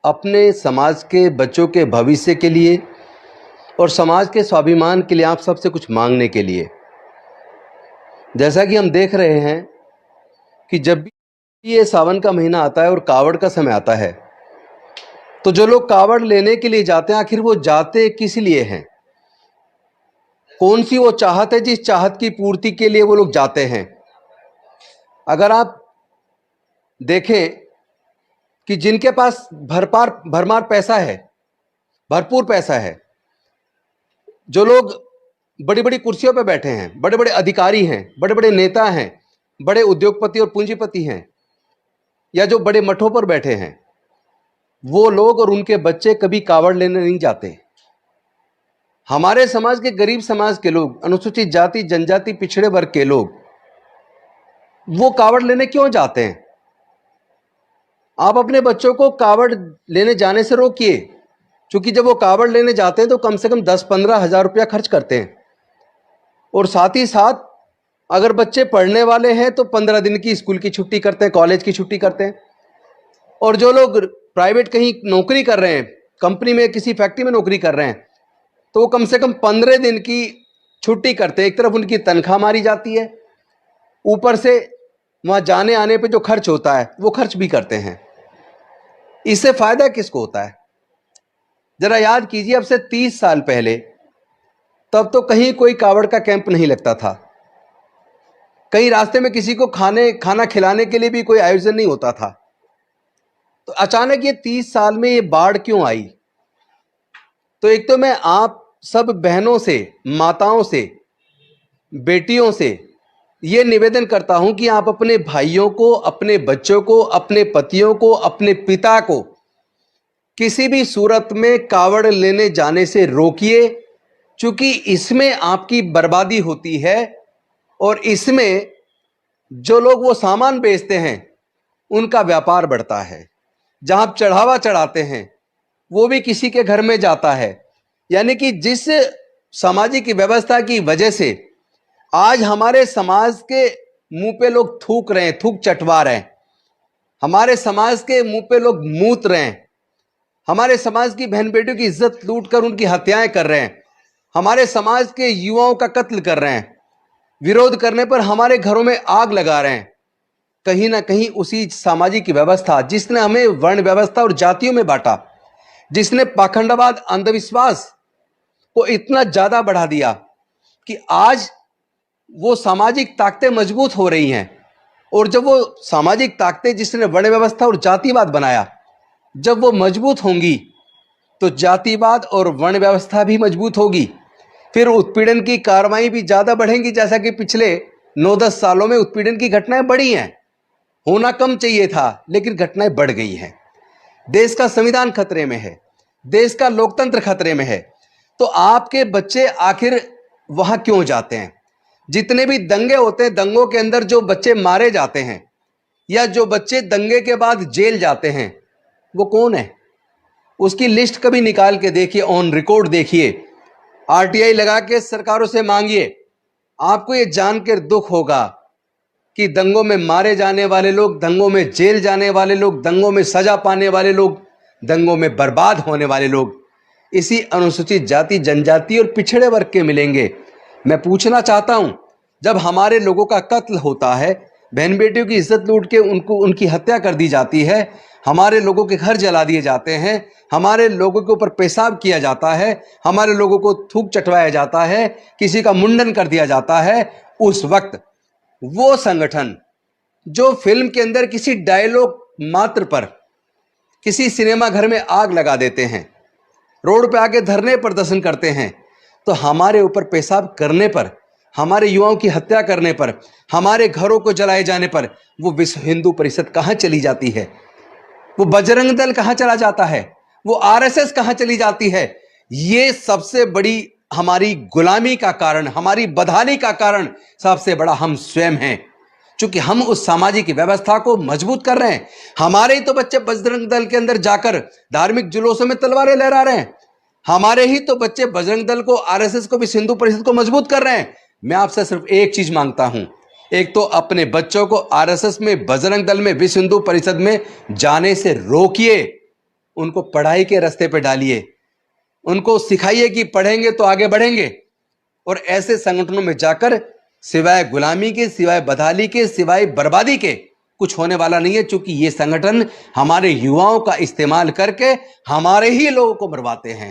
अपने समाज के बच्चों के भविष्य के लिए और समाज के स्वाभिमान के लिए आप सबसे कुछ मांगने के लिए। जैसा कि हम देख रहे हैं कि जब भी ये सावन का महीना आता है और कावड़ का समय आता है, तो जो लोग कावड़ लेने के लिए जाते हैं, आखिर वो जाते किस लिए हैं? कौन सी वो चाहत है जिस चाहत की पूर्ति के लिए वो लोग जाते हैं? अगर आप देखें कि जिनके पास भरमार पैसा है, भरपूर पैसा है, जो लोग बड़ी बड़ी कुर्सियों पर बैठे हैं, बड़े बड़े अधिकारी हैं, बड़े बड़े नेता हैं, बड़े उद्योगपति और पूंजीपति हैं, या जो बड़े मठों पर बैठे हैं, वो लोग और उनके बच्चे कभी कावड़ लेने नहीं जाते। हमारे समाज के गरीब समाज के लोग, अनुसूचित जाति जनजाति पिछड़े वर्ग के लोग, वो कावड़ लेने क्यों जाते हैं? आप अपने बच्चों को कावड़ लेने जाने से रोकिए, क्योंकि जब वो कावड़ लेने जाते हैं तो कम से कम 10-15 हज़ार रुपया खर्च करते हैं। और साथ ही साथ अगर बच्चे पढ़ने वाले हैं तो 15 दिन की स्कूल की छुट्टी करते हैं, कॉलेज की छुट्टी करते हैं। और जो लोग प्राइवेट कहीं नौकरी कर रहे हैं, कंपनी में किसी फैक्ट्री में नौकरी कर रहे हैं, तो वो कम से कम 15 दिन की छुट्टी करते हैं। एक तरफ उनकी तनख्वाह मारी जाती है, ऊपर से वहाँ जाने आने पे जो खर्च होता है वो खर्च भी करते हैं। इससे फायदा किसको होता है? जरा याद कीजिए, अब से 30 साल पहले तब तो कहीं कोई कावड़ का कैंप नहीं लगता था, कहीं रास्ते में किसी को खाना खिलाने के लिए भी कोई आयोजन नहीं होता था। तो अचानक ये 30 साल में ये बाढ़ क्यों आई? तो एक तो मैं आप सब बहनों से, माताओं से, बेटियों से ये निवेदन करता हूं कि आप अपने भाइयों को, अपने बच्चों को, अपने पतियों को, अपने पिता को किसी भी सूरत में कावड़ लेने जाने से रोकिए, क्योंकि इसमें आपकी बर्बादी होती है। और इसमें जो लोग वो सामान बेचते हैं उनका व्यापार बढ़ता है। जहां आप चढ़ावा चढ़ाते हैं वो भी किसी के घर में जाता है। यानी कि जिस सामाजिक व्यवस्था की वजह से आज हमारे समाज के मुंह पे लोग थूक रहे हैं, थूक चटवा रहे हैं, हमारे समाज के मुंह पे लोग मूत रहे हैं, हमारे समाज की बहन बेटियों की इज्जत लूटकर उनकी हत्याएं कर रहे हैं, हमारे समाज के युवाओं का कत्ल कर रहे हैं, विरोध करने पर हमारे घरों में आग लगा रहे हैं। कहीं ना कहीं उसी सामाजिक व्यवस्था जिसने हमें वर्ण व्यवस्था और जातियों में बांटा, जिसने पाखंडवाद, अंधविश्वास को इतना ज्यादा बढ़ा दिया कि आज वो सामाजिक ताकतें मजबूत हो रही हैं। और जब वो सामाजिक ताकतें जिसने वर्ण व्यवस्था और जातिवाद बनाया, जब वो मजबूत होंगी तो जातिवाद और वर्ण व्यवस्था भी मजबूत होगी। फिर उत्पीड़न की कार्रवाई भी ज्यादा बढ़ेंगी। जैसा कि पिछले 9-10 सालों में उत्पीड़न की घटनाएं बढ़ी हैं, होना कम चाहिए था लेकिन घटनाएं बढ़ गई हैं। देश का संविधान खतरे में है, देश का लोकतंत्र खतरे में है। तो आपके बच्चे आखिर वहां क्यों जाते हैं? जितने भी दंगे होते हैं, दंगों के अंदर जो बच्चे मारे जाते हैं या जो बच्चे दंगे के बाद जेल जाते हैं, वो कौन है? उसकी लिस्ट कभी निकाल के देखिए, ऑन रिकॉर्ड देखिए, आरटीआई लगा के सरकारों से मांगिए। आपको ये जानकर दुख होगा कि दंगों में मारे जाने वाले लोग, दंगों में जेल जाने वाले लोग, दंगों में सजा पाने वाले लोग, दंगों में बर्बाद होने वाले लोग इसी अनुसूचित जाति जनजाति और पिछड़े वर्ग के मिलेंगे। मैं पूछना चाहता हूं, जब हमारे लोगों का कत्ल होता है, बहन बेटियों की इज्जत लूट के उनकी हत्या कर दी जाती है, हमारे लोगों के घर जला दिए जाते हैं, हमारे लोगों के ऊपर पेशाब किया जाता है, हमारे लोगों को थूक चटवाया जाता है, किसी का मुंडन कर दिया जाता है, उस वक्त वो संगठन जो फिल्म के अंदर किसी डायलॉग मात्र पर किसी सिनेमा घर में आग लगा देते हैं, रोड पे आके धरने प्रदर्शन करते हैं, तो हमारे ऊपर पेशाब करने पर, हमारे युवाओं की हत्या करने पर, हमारे घरों को जलाए जाने पर वो विश्व हिंदू परिषद कहां चली जाती है? वो बजरंग दल कहां चला जाता है? वो आरएसएस कहां चली जाती है? ये सबसे बड़ी हमारी गुलामी का कारण, हमारी बदहाली का कारण सबसे बड़ा हम स्वयं हैं, क्योंकि हम उस सामाजिक व्यवस्था को मजबूत कर रहे हैं। हमारे ही तो बच्चे बजरंग दल के अंदर जाकर धार्मिक जुलूसों में तलवारें लहरा रहे हैं, हमारे ही तो बच्चे बजरंग दल को, आरएसएस को, विश्व हिंदू परिषद को मजबूत कर रहे हैं। मैं आपसे सिर्फ एक चीज मांगता हूं, एक तो अपने बच्चों को आरएसएस में, बजरंग दल में, विश्व हिंदू परिषद में जाने से रोकिए। उनको पढ़ाई के रास्ते पे डालिए, उनको सिखाइए कि पढ़ेंगे तो आगे बढ़ेंगे। और ऐसे संगठनों में जाकर सिवाय गुलामी के, सिवाय बदहाली के, सिवाय बर्बादी के कुछ होने वाला नहीं है, क्योंकि ये संगठन हमारे युवाओं का इस्तेमाल करके हमारे ही लोगों को मरवाते हैं।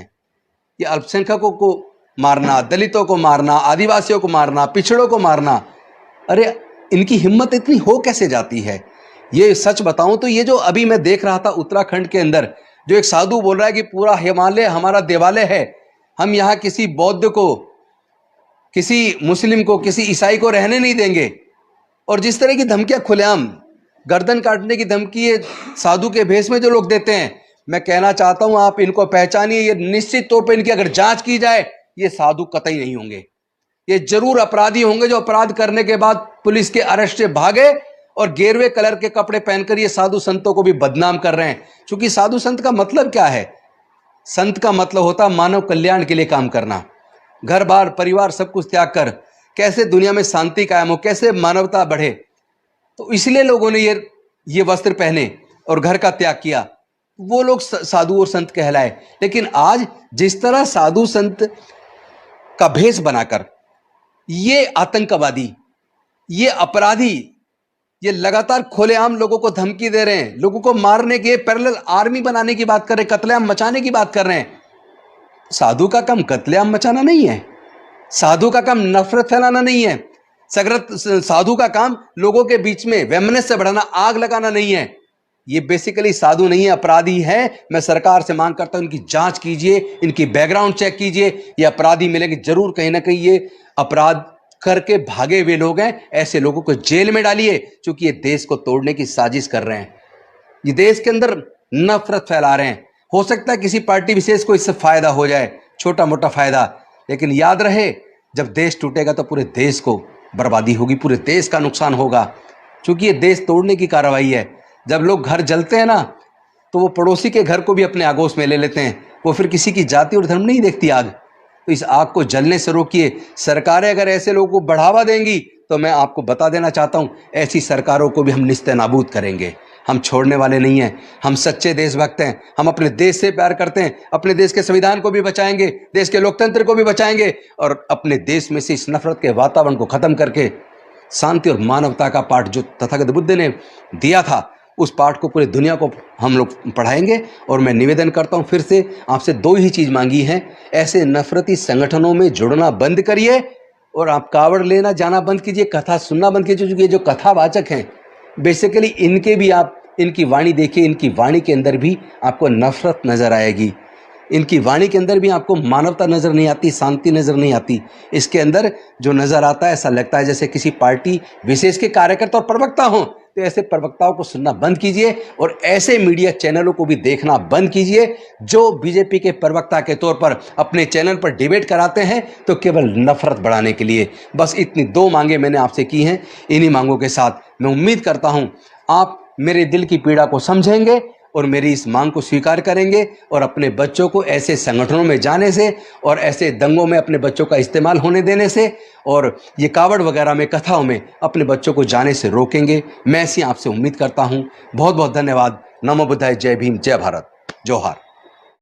ये अल्पसंख्यकों को मारना, दलितों को मारना, आदिवासियों को मारना, पिछड़ों को मारना, अरे इनकी हिम्मत इतनी हो कैसे जाती है? ये सच बताऊं तो ये जो अभी मैं देख रहा था उत्तराखंड के अंदर, जो एक साधु बोल रहा है कि पूरा हिमालय हमारा देवालय है, हम यहां किसी बौद्ध को, किसी मुस्लिम को, किसी ईसाई को रहने नहीं देंगे। और जिस तरह की धमकियां खुलेआम, गर्दन काटने की धमकी ये साधु के भेष में जो लोग देते हैं, मैं कहना चाहता हूं आप इनको पहचानिए। ये निश्चित तौर पर इनकी अगर जांच की जाए, ये साधु कतई नहीं होंगे, ये जरूर अपराधी होंगे जो अपराध करने के बाद पुलिस के अरेस्ट से भागे और गेरुए कलर के कपड़े पहनकर ये साधु संतों को भी बदनाम कर रहे हैं। क्योंकि साधु संत का मतलब क्या है? संत का मतलब होता है मानव कल्याण के लिए काम करना, घर बार परिवार सब कुछ त्याग कर कैसे दुनिया में शांति कायम हो, कैसे मानवता बढ़े। तो इसलिए लोगों ने ये वस्त्र पहने और घर का त्याग किया, वो लोग साधु और संत कहलाए। लेकिन आज जिस तरह साधु संत का भेष बनाकर ये आतंकवादी, ये अपराधी, ये लगातार खुलेआम लोगों को धमकी दे रहे हैं, लोगों को मारने के, पैरेलल आर्मी बनाने की बात कर रहे हैं, कत्लेआम मचाने की बात कर रहे हैं। साधु का काम कत्लेआम मचाना नहीं है, साधु का काम नफरत फैलाना नहीं है, साधु का काम लोगों के बीच में वैमनस्य से बढ़ाना, आग लगाना नहीं है। ये बेसिकली साधु नहीं है, अपराधी है। मैं सरकार से मांग करता हूं इनकी जांच कीजिए, इनकी बैकग्राउंड चेक कीजिए। ये अपराधी मिलेंगे जरूर, कहीं ना कहीं ये अपराध करके भागे हुए लोग हैं। ऐसे लोगों को जेल में डालिए, क्योंकि ये देश को तोड़ने की साजिश कर रहे हैं, ये देश के अंदर नफरत फैला रहे हैं। हो सकता है किसी पार्टी विशेष को इससे फायदा हो जाए, छोटा मोटा फायदा, लेकिन याद रहे जब देश टूटेगा तो पूरे देश को बर्बादी होगी, पूरे देश का नुकसान होगा, क्योंकि ये देश तोड़ने की कार्रवाई है। जब लोग घर जलते हैं ना, तो वो पड़ोसी के घर को भी अपने आगोश में ले लेते हैं, वो फिर किसी की जाति और धर्म नहीं देखती आग। तो इस आग को जलने से रोकिए। सरकारें अगर ऐसे लोगों को बढ़ावा देंगी तो मैं आपको बता देना चाहता हूं, ऐसी सरकारों को भी हम निस्ते नाबूद करेंगे। हम छोड़ने वाले नहीं हैं, हम सच्चे देशभक्त हैं, हम अपने देश से प्यार करते हैं, अपने देश के संविधान को भी बचाएंगे, देश के लोकतंत्र को भी बचाएंगे और अपने देश में से इस नफरत के वातावरण को खत्म करके शांति और मानवता का पाठ जो तथागत बुद्ध ने दिया था, उस पाठ को पूरी दुनिया को हम लोग पढ़ाएंगे। और मैं निवेदन करता हूं फिर से, आपसे दो ही चीज़ मांगी है, ऐसे नफरती संगठनों में जुड़ना बंद करिए और आप कावड़ लेना जाना बंद कीजिए, कथा सुनना बंद कीजिए। क्योंकि ये जो कथावाचक हैं बेसिकली इनके भी आप इनकी वाणी देखिए, इनकी वाणी के अंदर भी आपको नफरत नजर आएगी, इनकी वाणी के अंदर भी आपको मानवता नजर नहीं आती, शांति नजर नहीं आती। इसके अंदर जो नजर आता है ऐसा लगता है जैसे किसी पार्टी विशेष के कार्यकर्ता और प्रवक्ता हों। तो ऐसे प्रवक्ताओं को सुनना बंद कीजिए और ऐसे मीडिया चैनलों को भी देखना बंद कीजिए जो बीजेपी के प्रवक्ता के तौर पर अपने चैनल पर डिबेट कराते हैं तो केवल नफरत बढ़ाने के लिए। बस इतनी दो मांगे मैंने आपसे की हैं। इन्हीं मांगों के साथ मैं उम्मीद करता हूं आप मेरे दिल की पीड़ा को समझेंगे और मेरी इस मांग को स्वीकार करेंगे और अपने बच्चों को ऐसे संगठनों में जाने से और ऐसे दंगों में अपने बच्चों का इस्तेमाल होने देने से और ये कावड़ वगैरह में, कथाओं में अपने बच्चों को जाने से रोकेंगे। मैं ऐसी आपसे उम्मीद करता हूँ। बहुत बहुत धन्यवाद। नमो बुद्धाय। जय भीम, जय भारत, जोहार।